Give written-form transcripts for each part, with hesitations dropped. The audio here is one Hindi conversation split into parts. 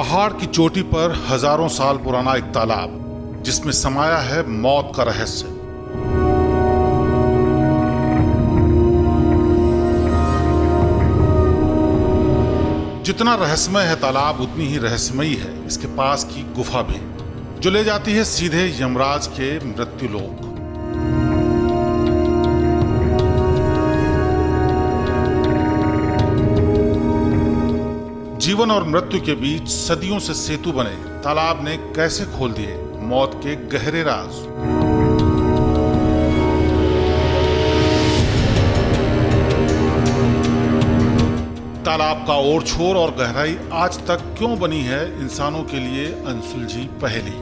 पहाड़ की चोटी पर हजारों साल पुराना एक तालाब जिसमें समाया है मौत का रहस्य। जितना रहस्यमय है तालाब उतनी ही रहस्यमयी है इसके पास की गुफा भी, जो ले जाती है सीधे यमराज के मृत्युलोक। जीवन और मृत्यु के बीच सदियों से सेतु बने तालाब ने कैसे खोल दिए मौत के गहरे राज। तालाब का ओर छोर और गहराई आज तक क्यों बनी है इंसानों के लिए अनसुलझी पहेली।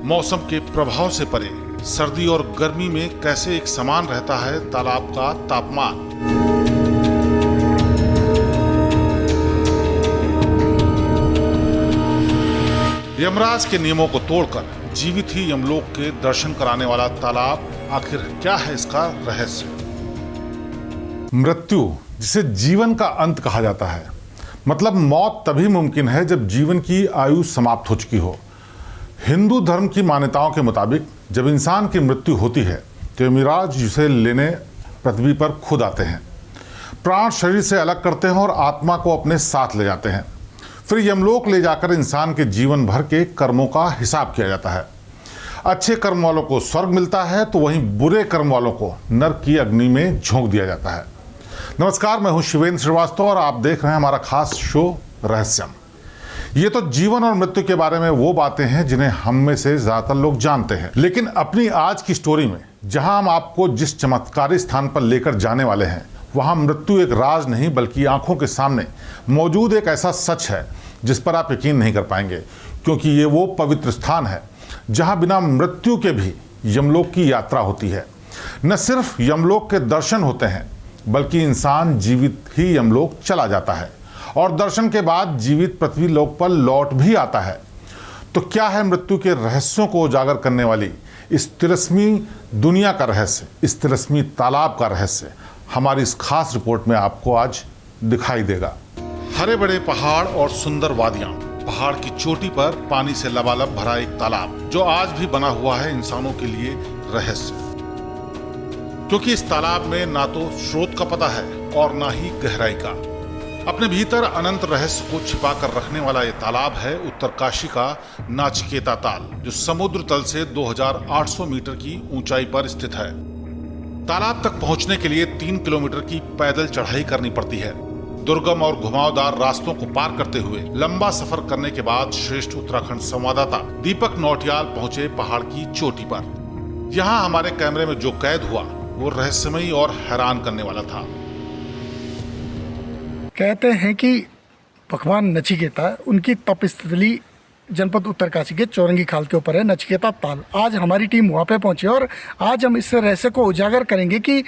मौसम के प्रभाव से परे सर्दी और गर्मी में कैसे एक समान रहता है तालाब का तापमान। यमराज के नियमों को तोड़कर जीवित ही यमलोक के दर्शन कराने वाला तालाब, आखिर क्या है इसका रहस्य। मृत्यु, जिसे जीवन का अंत कहा जाता है, मतलब मौत तभी मुमकिन है जब जीवन की आयु समाप्त हो चुकी हो। हिंदू धर्म की मान्यताओं के मुताबिक जब इंसान की मृत्यु होती है तो यमराज उसे लेने पृथ्वी पर खुद आते हैं, प्राण शरीर से अलग करते हैं और आत्मा को अपने साथ ले जाते हैं। फिर यमलोक ले जाकर इंसान के जीवन भर के कर्मों का हिसाब किया जाता है। अच्छे कर्म वालों को स्वर्ग मिलता है तो वहीं बुरे कर्म वालों को नरक की अग्नि में झोंक दिया जाता है। नमस्कार, मैं हूं शिवेंद्र श्रीवास्तव और आप देख रहे हैं हमारा खास शो रहस्यम। ये तो जीवन और मृत्यु के बारे में वो बातें हैं जिन्हें हम में से ज्यादातर लोग जानते हैं, लेकिन अपनी आज की स्टोरी में जहां हम आपको जिस चमत्कारी स्थान पर लेकर जाने वाले हैं वहां मृत्यु एक राज नहीं बल्कि आंखों के सामने मौजूद एक ऐसा सच है जिस पर आप यकीन नहीं कर पाएंगे, क्योंकि ये वो पवित्र स्थान है जहां बिना मृत्यु के भी यमलोक की यात्रा होती है। न सिर्फ यमलोक के दर्शन होते हैं बल्कि इंसान जीवित ही यमलोक चला जाता है और दर्शन के बाद जीवित पृथ्वी लोक पर लौट भी आता है। तो क्या है मृत्यु के रहस्यों को उजागर करने वाली इस तिलस्मी दुनिया का रहस्य, इस तिलस्मी तालाब का रहस्य, हमारी इस खास रिपोर्ट में आपको आज दिखाई देगा। हरे बड़े पहाड़ और सुंदर वादियां, पहाड़ की चोटी पर पानी से लबालब भरा एक तालाब जो आज भी बना हुआ है इंसानों के लिए रहस्य, क्योंकि इस तालाब में ना तो स्रोत का पता है और ना ही गहराई का। अपने भीतर अनंत रहस्य को छिपा कर रखने वाला ये तालाब है उत्तरकाशी का नाचिकेता ताल, जो समुद्र तल से 2800 मीटर की ऊंचाई पर स्थित है। तालाब तक पहुंचने के लिए 3 किलोमीटर की पैदल चढ़ाई करनी पड़ती है। दुर्गम और घुमावदार रास्तों को पार करते हुए लंबा सफर करने के बाद श्रेष्ठ उत्तराखंड संवाददाता दीपक नौटियाल पहुंचे पहाड़ की चोटी पर। यहाँ हमारे कैमरे में जो कैद हुआ वो रहस्यमयी और हैरान करने वाला था। कहते हैं कि भगवान नचिकेता, उनकी तपस्थली जनपद उत्तरकाशी के चौरंगी खाल के ऊपर है नचिकेता ताल। आज हमारी टीम वहाँ पे पहुंची और आज हम इस रहस्य को उजागर करेंगे कि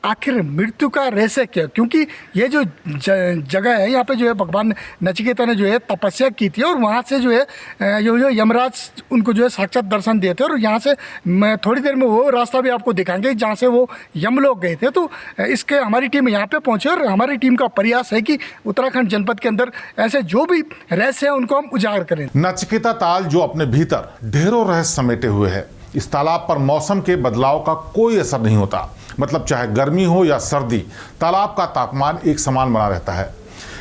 आखिर मृत्यु का रहस्य क्या, क्योंकि ये जो जगह है यहाँ पे जो है भगवान नचिकेता ने जो है तपस्या की थी और वहाँ से जो है जो यमराज उनको जो है साक्षात दर्शन दिए थे। और यहाँ से मैं थोड़ी देर में वो रास्ता भी आपको दिखाएंगे जहाँ से वो यमलोक गए थे। तो इसके हमारी टीम यहाँ पे पहुँचे और हमारी टीम का प्रयास है कि उत्तराखंड जनपद के अंदर ऐसे जो भी रहस्य है उनको हम उजागर करें। नचिकेता ताल जो अपने भीतर ढेरों रहस्य समेटे हुए है। इस तालाब पर मौसम के बदलाव का कोई असर नहीं होता, मतलब चाहे गर्मी हो या सर्दी, तालाब का तापमान एक समान बना रहता है।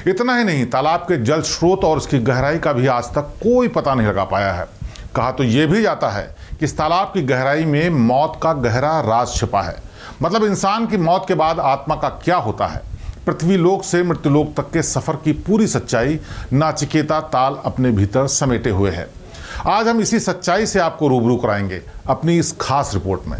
इतना ही नहीं, तालाब के जल स्रोत और उसकी गहराई का भी आज तक कोई पता नहीं लगा पाया है। कहा तो यह भी जाता है कि इस तालाब की गहराई में मौत का गहरा राज छिपा है, मतलब इंसान की मौत के बाद आत्मा का क्या होता है। पृथ्वी लोक से मृत्युलोक तक के सफर की पूरी सच्चाई नाचिकेता ताल अपने भीतर समेटे हुए है। आज हम इसी सच्चाई से आपको रूबरू कराएंगे अपनी इस खास रिपोर्ट में।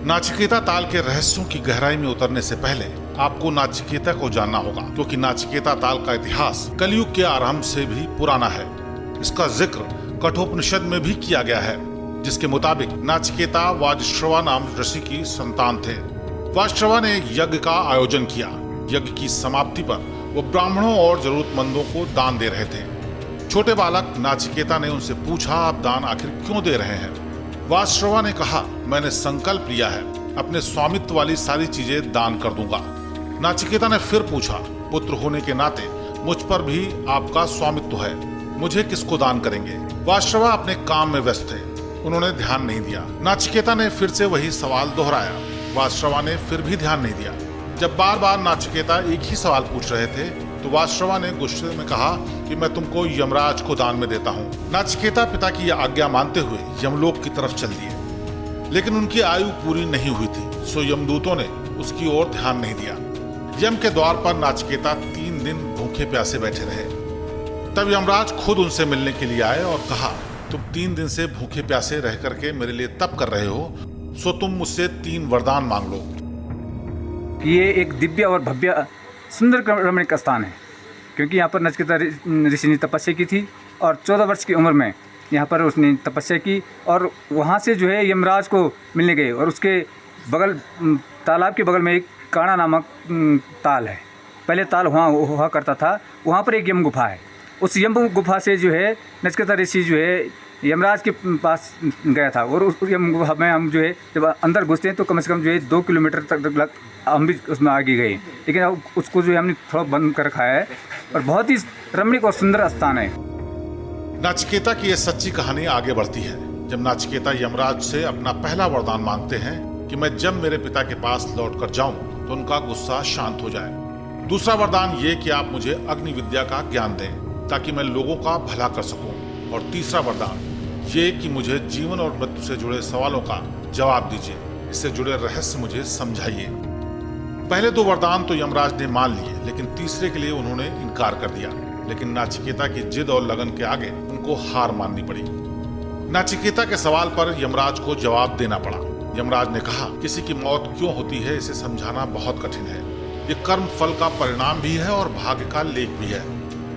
नाचिकेता ताल के रहस्यों की गहराई में उतरने से पहले आपको नाचिकेता को जानना होगा, क्योंकि नाचिकेता ताल का इतिहास कलयुग के आरंभ से भी पुराना है। इसका जिक्र कठोपनिषद में भी किया गया है, जिसके मुताबिक नाचिकेता वाजश्रवा नाम ऋषि की संतान थे। वाजश्रवा ने एक यज्ञ का आयोजन किया। यज्ञ की समाप्ति पर वो ब्राह्मणों और जरूरतमंदों को दान दे रहे थे। छोटे बालक नाचिकेता ने उनसे पूछा, आप दान आखिर क्यों दे रहे हैं? वाजश्रवा ने कहा, मैंने संकल्प लिया है, अपने स्वामित्व वाली सारी चीजें दान कर दूंगा। नाचिकेता ने फिर पूछा, पुत्र होने के नाते मुझ पर भी आपका स्वामित्व है, मुझे किसको दान करेंगे। वाश्रवा अपने काम में व्यस्त थे, उन्होंने ध्यान नहीं दिया। नाचिकेता ने फिर से वही सवाल दोहराया, वाश्रवा ने फिर भी ध्यान नहीं दिया। जब बार बार नाचिकेता एक ही सवाल पूछ रहे थे तो वाश्रवा ने गुस्से में कहा कि मैं तुमको यमराज को दान में देता हूँ। नाचिकेता पिता की आज्ञा मानते हुए यमलोक की तरफ चल दिए, लेकिन उनकी आयु पूरी नहीं हुई थी, सो यमदूतों ने उसकी ओर ध्यान नहीं दिया। यम के द्वार पर नाचिकेता 3 दिन भूखे प्यासे बैठे रहे। तब यमराज खुद उनसे मिलने के लिए आए और कहा, तुम 3 दिन से भूखे प्यासे रह करके मेरे लिए तप कर रहे हो, सो तुम मुझसे 3 वरदान मांग लो। ये एक दिव्य और भव्य सुंदर रमणीक स्थान है, क्योंकि यहाँ पर नचिकेता ऋषि ने तपस्या की थी और 14 वर्ष की उम्र में यहाँ पर उसने तपस्या की और वहाँ से जो है यमराज को मिलने गए। और उसके बगल तालाब के बगल में एक काणा नामक ताल है, पहले ताल वहाँ हुआ करता था, वहाँ पर एक यम गुफा है। उस यम गुफा से जो है नचिकेता ऋषि जो है यमराज के पास गया था। और उस यम गुफा में हम जो है जब अंदर घुसते हैं तो कम से कम जो है 2 किलोमीटर तक हम भी उसमें आगे गए, लेकिन अब उसको जो है हमने थोड़ा बंद कर रखा है। और बहुत ही रमणीक और सुंदर स्थान है। नाचिकेता की यह सच्ची कहानी आगे बढ़ती है जब नाचिकेता यमराज से अपना पहला वरदान मांगते हैं कि मैं जब मेरे पिता के पास लौट कर जाऊं तो उनका गुस्सा शांत हो जाए। दूसरा वरदान ये कि आप मुझे अग्नि विद्या का ज्ञान दें ताकि मैं लोगों का भला कर सकूं। और तीसरा वरदान ये कि मुझे जीवन और मृत्यु से जुड़े सवालों का जवाब दीजिए, इससे जुड़े रहस्य मुझे समझाइए। पहले 2 वरदान तो यमराज ने मान लिए, लेकिन तीसरे के लिए उन्होंने इनकार कर दिया। लेकिन नाचिकेता की जिद और लगन के आगे उनको हार माननी पड़ी। नाचिकेता के सवाल पर यमराज को जवाब देना पड़ा। यमराज ने कहा, किसी की मौत क्यों होती है इसे समझाना बहुत कठिन है। ये कर्म फल का परिणाम भी है और भाग्य का लेख भी है।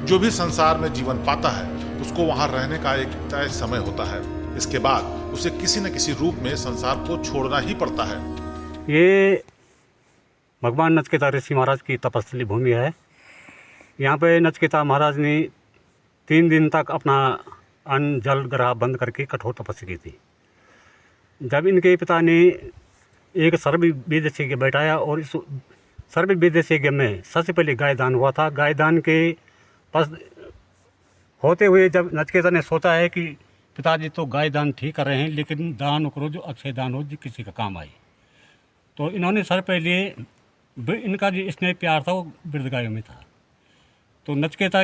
जो भी संसार में जीवन पाता है उसको वहां रहने का एक तय समय होता है, इसके बाद उसे किसी न किसी रूप में संसार को छोड़ना ही पड़ता है। ये भगवान नचिकेता ऋषि महाराज की तपस्या भूमि है। यहाँ पे नचिकेता महाराज ने 3 दिन तक अपना अन्न जल ग्रह बंद करके कठोर तपस्या की थी। जब इनके पिता ने एक सर्व विदेशी बैठाया और इस सर्व विदेशी में सबसे पहले गाय दान हुआ था। गाय दान के पास होते हुए जब नचिकेता ने सोचा है कि पिताजी तो गाय दान ठीक कर रहे हैं, लेकिन दान करो जो अक्षय दान हो, जो किसी का काम आए। तो इन्होंने सर पहले इनका जो स्नेह प्यार था वो वृद्ध गायों में था। तो नचिकेता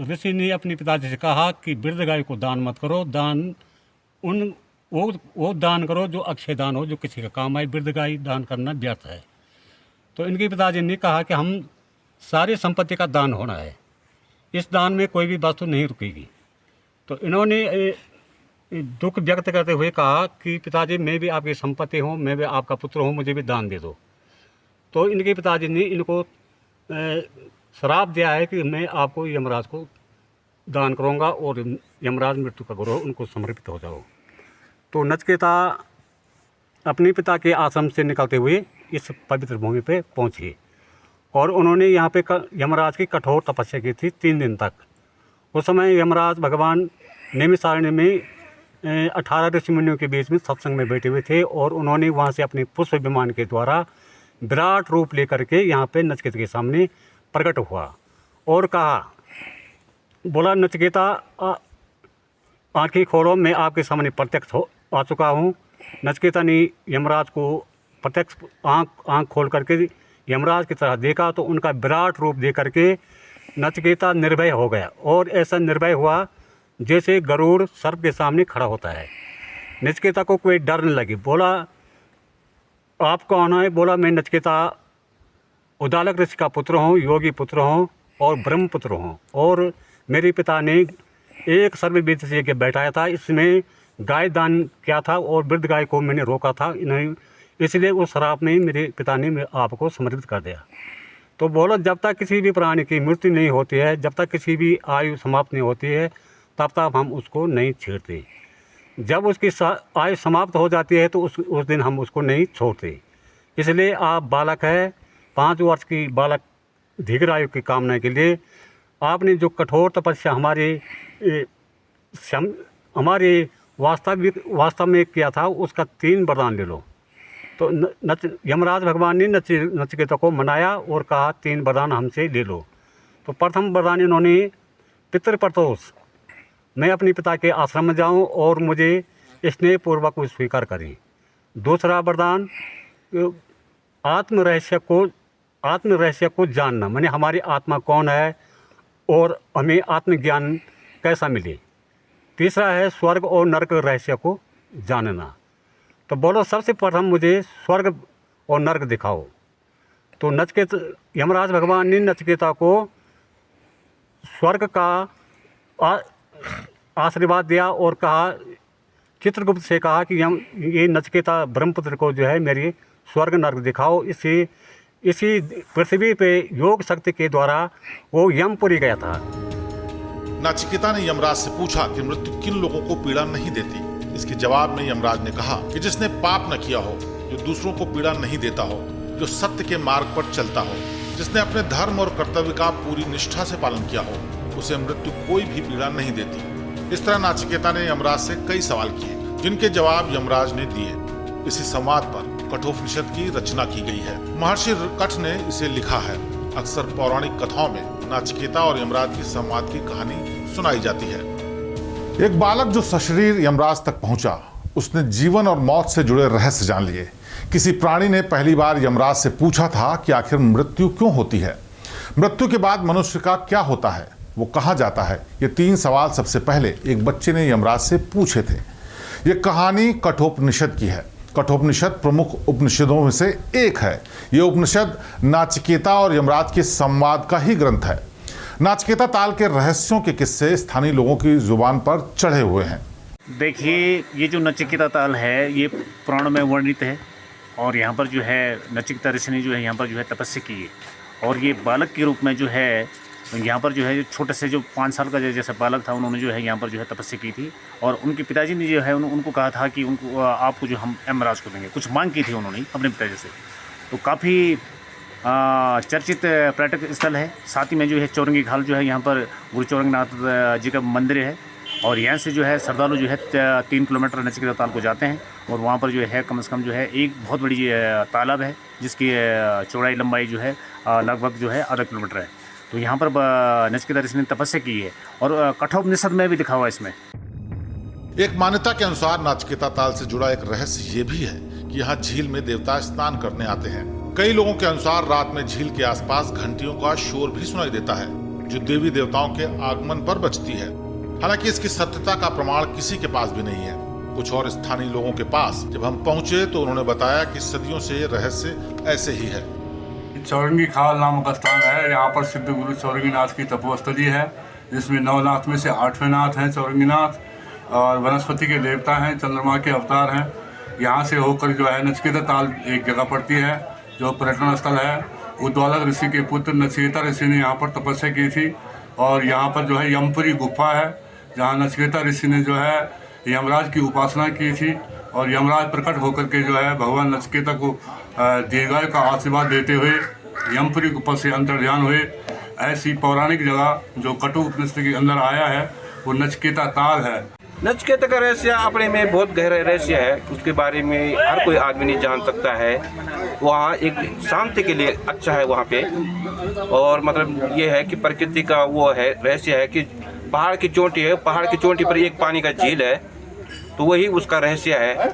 ऋषि ने अपने पिताजी से कहा कि वृद्ध गाय को दान मत करो, दान वो दान करो जो अक्षय दान हो, जो किसी का काम आए। वृद्ध गाय दान करना व्यर्थ है। तो इनके पिताजी ने कहा कि हम सारी संपत्ति का दान होना है, इस दान में कोई भी वस्तु नहीं रुकेगी। तो इन्होंने दुख व्यक्त करते हुए कहा कि पिताजी मैं भी आपकी संपत्ति हूँ, मैं भी आपका पुत्र हूँ, मुझे भी दान दे दो। तो इनके पिताजी ने इनको श्राप दिया है कि मैं आपको यमराज को दान करूँगा और यमराज मृत्यु का गुरु उनको समर्पित हो जाओ। तो नचिकेता अपने पिता के आश्रम से निकलते हुए इस पवित्र भूमि पे पहुँचे और उन्होंने यहाँ पे यमराज की कठोर तपस्या की थी 3 दिन तक। उस समय यमराज भगवान नैमिषारण्य में 18 ऋषि मुनियों के बीच में सत्संग में बैठे हुए थे और उन्होंने वहाँ से अपने पुष्प विमान के द्वारा विराट रूप लेकर के यहाँ पे नचिकेता के सामने प्रकट हुआ और कहा, बोला नचिकेता आँखें खोलो, मैं आपके सामने प्रत्यक्ष आ चुका हूँ। नचिकेता ने यमराज को प्रत्यक्ष आँख खोल करके यमराज की तरह देखा तो उनका विराट रूप देख करके नचिकेता निर्भय हो गया और ऐसा निर्भय हुआ जैसे गरुड़ सर्प के सामने खड़ा होता है। नचिकेता को कोई डर न लगी। बोला, आप कौन है? बोला, मैं नचिकेता उद्दालक ऋषि का पुत्र हूँ, योगी पुत्र हूँ और ब्रह्मपुत्र हूँ और मेरे पिता ने एक सर्ववेद से के बैठाया था, इसमें गाय दान किया था और वृद्ध गाय को मैंने रोका था, इन्हें इसलिए उस श्राप में मेरे पिता ने आपको समर्पित कर दिया। तो बोलो, जब तक किसी भी प्राणी की मृत्यु नहीं होती है, जब तक किसी भी आयु समाप्त नहीं होती है, तब तक हम उसको नहीं छेड़ते। जब उसकी आयु समाप्त हो जाती है तो उस दिन हम उसको नहीं छोड़ते। इसलिए आप बालक है, 5 वर्ष की बालक दीर्घ आयु की कामना के लिए आपने जो कठोर तपस्या हमारे वास्तव में किया था, उसका 3 वरदान ले लो। तो यमराज भगवान ने नचिकेता को मनाया और कहा 3 वरदान हमसे ले लो। तो प्रथम वरदान इन्होंने पितृप्रतोष, मैं अपने पिता के आश्रम में जाऊं और मुझे स्नेहपूर्वक स्वीकार करें। दूसरा वरदान आत्म रहस्य को जानना, माने हमारी आत्मा कौन है और हमें आत्मज्ञान कैसा मिले। तीसरा है स्वर्ग और नरक रहस्य को जानना। तो बोलो सबसे प्रथम मुझे स्वर्ग और नरक दिखाओ। तो यमराज भगवान ने नचिकेता को स्वर्ग का आशीर्वाद दिया और कहा, चित्रगुप्त से कहा कि ये नचिकेता ब्रह्मपुत्र को जो है मेरी स्वर्ग नरक दिखाओ। इसी पृथ्वी पे योग शक्ति के द्वारा वो यमपुरी गया था। नचिकेता ने यमराज से पूछा कि मृत्यु किन लोगों को पीड़ा नहीं देती। इसके जवाब में यमराज ने कहा कि जिसने पाप न किया हो, जो दूसरों को पीड़ा नहीं देता हो, जो सत्य के मार्ग पर चलता हो, जिसने अपने धर्म और कर्तव्य का पूरी निष्ठा से पालन किया हो, उसे मृत्यु कोई भी पीड़ा नहीं देती। इस तरह नचिकेता ने यमराज से कई सवाल किए, जिनके जवाब यमराज ने दिए। इसी संवाद पर कठोपनिषद की रचना की गई है। महर्षि कठ ने इसे लिखा है। अक्सर पौराणिक कथाओं में नचिकेता और यमराज की संवाद की कहानी सुनाई जाती है। एक बालक जो सशरीर यमराज तक पहुंचा, उसने जीवन और मौत से जुड़े रहस्य जान लिए। किसी प्राणी ने पहली बार यमराज से पूछा था कि आखिर मृत्यु क्यों होती है, मृत्यु के बाद मनुष्य का क्या होता है, वो कहाँ जाता है। ये 3 सवाल सबसे पहले एक बच्चे ने यमराज से पूछे थे। ये कहानी कठोपनिषद की है। कठोपनिषद प्रमुख उपनिषदों में से एक है। ये उपनिषद नचिकेता और यमराज के संवाद का ही ग्रंथ है। नचिकेता ताल के रहस्यों के किस्से स्थानीय लोगों की जुबान पर चढ़े हुए हैं। देखिए, ये जो नचिकेता ताल है ये पुराण में वर्णित है और यहाँ पर जो है नचिकेता ऋषि ने जो है यहाँ पर जो है तपस्या की है और ये बालक के रूप में जो है यहाँ पर जो है छोटे से जो 5 साल का जैसा बालक था, उन्होंने जो है यहाँ पर जो है तपस्या की थी और उनके पिताजी ने जो है उनको कहा था कि उनको आपको जो हम यमराज को देंगे। कुछ मांग की थी उन्होंने अपने पिताजी से। तो काफ़ी चर्चित पर्यटक स्थल है। साथ ही में जो है चौरंगी खाल जो है यहाँ पर गुरु चौरंगनाथ जी का मंदिर है और यहाँ से जो है श्रद्धालु जो है 3 किलोमीटर नचिकेता ताल को जाते हैं और वहाँ पर जो है कम से कम जो है एक बहुत बड़ी तालाब है जिसकी चौड़ाई लंबाई जो है लगभग जो है आधा किलोमीटर है। तो यहाँ पर नचिकेता ऋषि ने तपस्या की है और कठोपनिषद में भी लिखा हुआ है इसमें। एक मान्यता के अनुसार नचिकेता ताल से जुड़ा एक रहस्य ये भी है कि यहाँ झील में देवता स्नान करने आते हैं। कई लोगों के अनुसार रात में झील के आसपास घंटियों का शोर भी सुनाई देता है जो देवी देवताओं के आगमन पर बजती है। हालांकि इसकी सत्यता का प्रमाण किसी के पास भी नहीं है। कुछ और स्थानीय लोगों के पास जब हम पहुंचे तो उन्होंने बताया कि सदियों से ये रहस्य ऐसे ही है। चौरंगी खाल नामक स्थान है। यहाँ पर सिद्ध गुरु चौरंगीनाथ की तपोस्थली है जिसमें 9 नाथ में से 8वें नाथ हैं चौरंगीनाथ और वनस्पति के देवता हैं, चंद्रमा के अवतार हैं। यहाँ से होकर जो है नचिकेता ताल एक जगह पड़ती है जो पर्यटन स्थल है। उद्वालक ऋषि के पुत्र नचिकेता ऋषि ने यहाँ पर तपस्या की थी और यहाँ पर जो है यमपुरी गुफा है जहाँ नचिकेता ऋषि ने जो है यमराज की उपासना की थी और यमराज प्रकट होकर के जो है भगवान नचिकेता को दीर्घायु का आशीर्वाद देते हुए यमपुरी गुफा से अंतर्ध्यान हुए। ऐसी पौराणिक जगह जो कटु उपनिषद के अंदर आया है वो नचिकेता ताल है। नचिकेता का रहस्य अपने में बहुत गहरा रहस्य है, उसके बारे में हर कोई आदमी नहीं जान सकता है। वहाँ एक शांति के लिए अच्छा है वहाँ पे और मतलब ये है कि प्रकृति का वो है रहस्य है कि पहाड़ की चोटी है, पहाड़ की चोटी पर एक पानी का झील है तो वही उसका रहस्य है।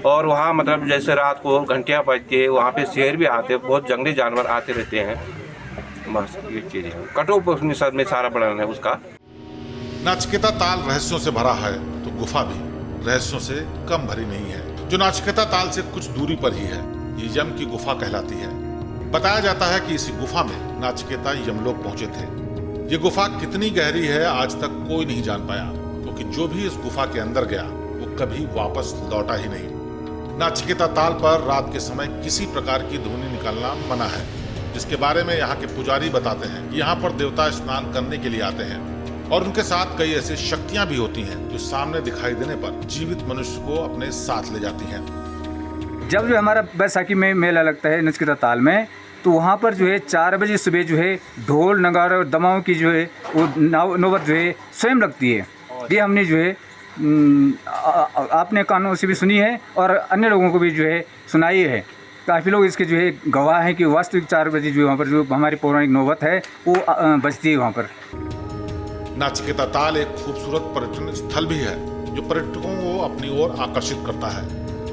और वहाँ मतलब जैसे रात को घंटियाँ बजती है, वहाँ पे शेर भी आते हैं, बहुत जंगली जानवर आते रहते हैं। बस ये चीज़ें हैं, कठोपनिषद में सारा वर्णन है उसका। नचिकेता ताल रहस्यों से भरा है तो गुफा भी रहस्यों से कम भरी नहीं है, जो नचिकेता ताल से कुछ दूरी पर ही है। ये यम की गुफा कहलाती है। बताया जाता है कि इसी गुफा में नचिकेता यमलोक पहुंचे थे। ये गुफा कितनी गहरी है आज तक कोई नहीं जान पाया, क्योंकि जो भी इस गुफा के अंदर गया वो कभी वापस लौटा ही नहीं। नचिकेता ताल पर रात के समय किसी प्रकार की ध्वनि निकालना मना है, जिसके बारे में यहाँ के पुजारी बताते हैं कि यहाँ पर देवता स्नान करने के लिए आते हैं और उनके साथ कई ऐसी शक्तियां भी होती हैं जो सामने दिखाई देने पर जीवित मनुष्य को अपने साथ ले जाती हैं। जब जो हमारा बैसाखी में मेला लगता है नचिकेता ताल में, तो वहाँ पर जो है 4 बजे सुबह जो है ढोल नगाड़े और दमाओं की जो है वो नौबत जो है स्वयं लगती है। ये हमने जो है आपने कानों से भी सुनी है और अन्य लोगों को भी जो है सुनाई है। काफ़ी लोग इसके जो है गवाह हैं कि वास्तविक 4 बजे जो वहाँ पर जो हमारी पौराणिक नौबत है वो बजती है वहाँ पर। नाचिकेता ताल एक खूबसूरत पर्यटन स्थल भी है जो पर्यटकों को अपनी ओर आकर्षित करता है।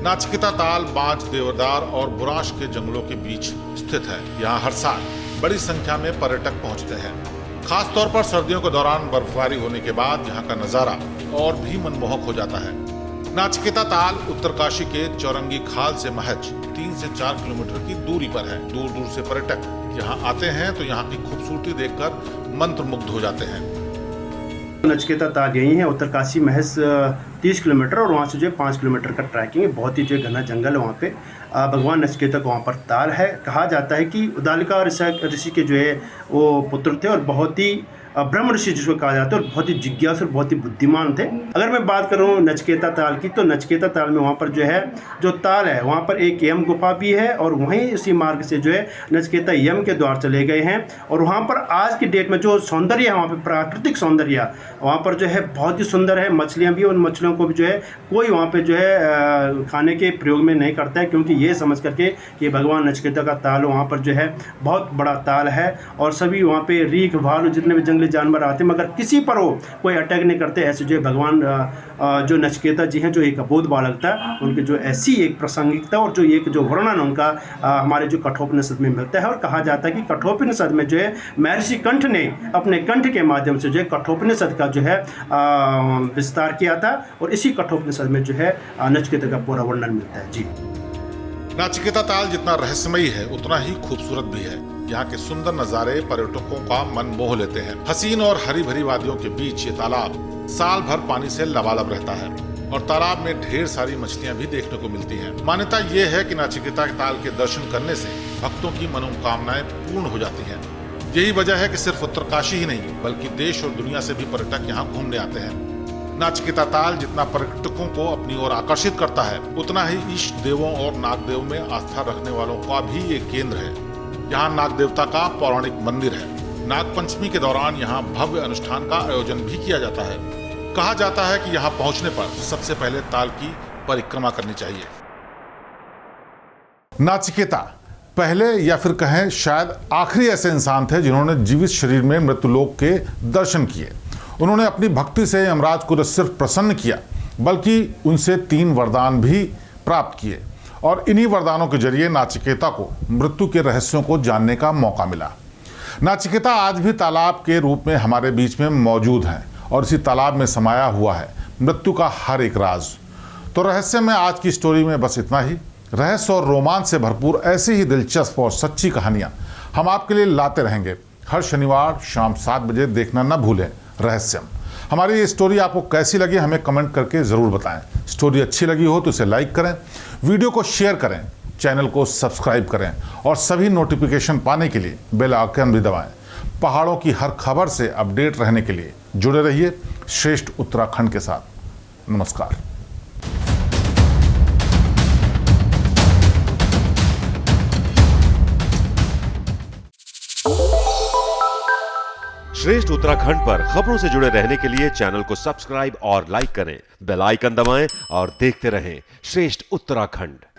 नाचिकेता ताल बांज, देवदार और बुराश के जंगलों के बीच स्थित है। यहाँ हर साल बड़ी संख्या में पर्यटक पहुँचते हैं। खास तौर पर सर्दियों के दौरान बर्फबारी होने के बाद यहाँ का नज़ारा और भी मनमोहक हो जाता है। नाचिकेता ताल उत्तरकाशी के चौरंगी खाल से महज 3 से 4 किलोमीटर की दूरी पर है। दूर दूर से पर्यटक यहाँ आते हैं तो यहाँ की खूबसूरती देखकर मंत्रमुग्ध हो जाते हैं। नचिकेता ताल यही है, उत्तरकाशी महज 30 किलोमीटर और वहाँ से जो 5 किलोमीटर का ट्रैकिंग है। बहुत ही जो घना जंगल है वहाँ पे। भगवान नचिकेता का वहाँ पर ताल है। कहा जाता है कि उद्दालका ऋषि के जो है वो पुत्र थे और बहुत ही ब्रह्म ऋषि जिसको कहा जाता है और बहुत ही जिज्ञासु और बहुत ही बुद्धिमान थे। अगर मैं बात करूँ नचिकेता ताल की तो नचिकेता ताल में वहाँ पर जो है जो ताल है वहाँ पर एक यम गुफा भी है और वहीं उसी मार्ग से जो है नचिकेता यम के द्वार चले गए हैं। और वहाँ पर आज की डेट में जो सौंदर्य है वहाँ पर प्राकृतिक सौंदर्य वहाँ पर जो है बहुत ही सुंदर है। मछलियाँ भी, उन मछलियों को भी जो है कोई वहाँ पर जो है खाने के प्रयोग में नहीं करता है क्योंकि ये समझ करके कि भगवान नचिकेता का ताल वहाँ पर जो है बहुत बड़ा ताल है और सभी वहाँ पे रीख भालू जितने भी जंगली जानवर आते हैं मगर किसी पर वो कोई अटैक नहीं करते। ऐसे जो भगवान जो नचिकेता जी हैं जो एक अबोध बालक था उनके जो ऐसी एक प्रासंगिकता और जो एक जो वर्णन उनका हमारे जो कठोपनिषद में मिलता है। और कहा जाता है कि कठोपनिषद में जो है महर्षि कंठ ने अपने कंठ के माध्यम से जो है कठोपनिषद का जो है विस्तार किया था और इसी कठोपनिषद में जो है नचिकेता का पूरा वर्णन मिलता है। जी, नाचिकेता ताल जितना रहस्यमयी है उतना ही खूबसूरत भी है। यहाँ के सुंदर नज़ारे पर्यटकों का मन मोह लेते हैं। हसीन और हरी भरी वादियों के बीच ये तालाब साल भर पानी से लबालब रहता है और तालाब में ढेर सारी मछलियाँ भी देखने को मिलती हैं। मान्यता ये है कि नाचिकेता ताल के दर्शन करने से भक्तों की मनोकामनाएं पूर्ण हो जाती हैं। यही वजह है कि सिर्फ उत्तरकाशी ही नहीं बल्कि देश और दुनिया से भी पर्यटक यहाँ घूमने आते हैं। नाचिकेता ताल जितना पर्यटकों को अपनी ओर आकर्षित करता है उतना ही इष्ट देवों और नागदेव में आस्था रखने वालों का भी ये केंद्र है। यहाँ नाग देवता का पौराणिक मंदिर है। नाग पंचमी के दौरान यहाँ भव्य अनुष्ठान का आयोजन भी किया जाता है। कहा जाता है कि यहाँ पहुँचने पर सबसे पहले ताल की परिक्रमा करनी चाहिए। नाचिकेता पहले या फिर कहें शायद आखिरी ऐसे इंसान थे जिन्होंने जीवित शरीर में मृत्युलोक के दर्शन किए। उन्होंने अपनी भक्ति से यमराज को न सिर्फ प्रसन्न किया बल्कि उनसे 3 वरदान भी प्राप्त किए और इन्हीं वरदानों के जरिए नाचिकेता को मृत्यु के रहस्यों को जानने का मौका मिला। नाचिकेता आज भी तालाब के रूप में हमारे बीच में मौजूद हैं और इसी तालाब में समाया हुआ है मृत्यु का हर एक राज। तो रहस्य में आज की स्टोरी में बस इतना ही। रहस्य और रोमांच से भरपूर ऐसी ही दिलचस्प और सच्ची कहानियाँ हम आपके लिए लाते रहेंगे। हर शनिवार शाम 7 बजे देखना न भूलें रहस्यम। हमारी ये स्टोरी आपको कैसी लगी हमें कमेंट करके ज़रूर बताएं। स्टोरी अच्छी लगी हो तो इसे लाइक करें, वीडियो को शेयर करें, चैनल को सब्सक्राइब करें और सभी नोटिफिकेशन पाने के लिए बेल आइकन भी दबाएं। पहाड़ों की हर खबर से अपडेट रहने के लिए जुड़े रहिए श्रेष्ठ उत्तराखंड के साथ। नमस्कार। श्रेष्ठ उत्तराखंड पर खबरों से जुड़े रहने के लिए चैनल को सब्सक्राइब और लाइक करें, बेल आइकन दबाएं और देखते रहें श्रेष्ठ उत्तराखंड।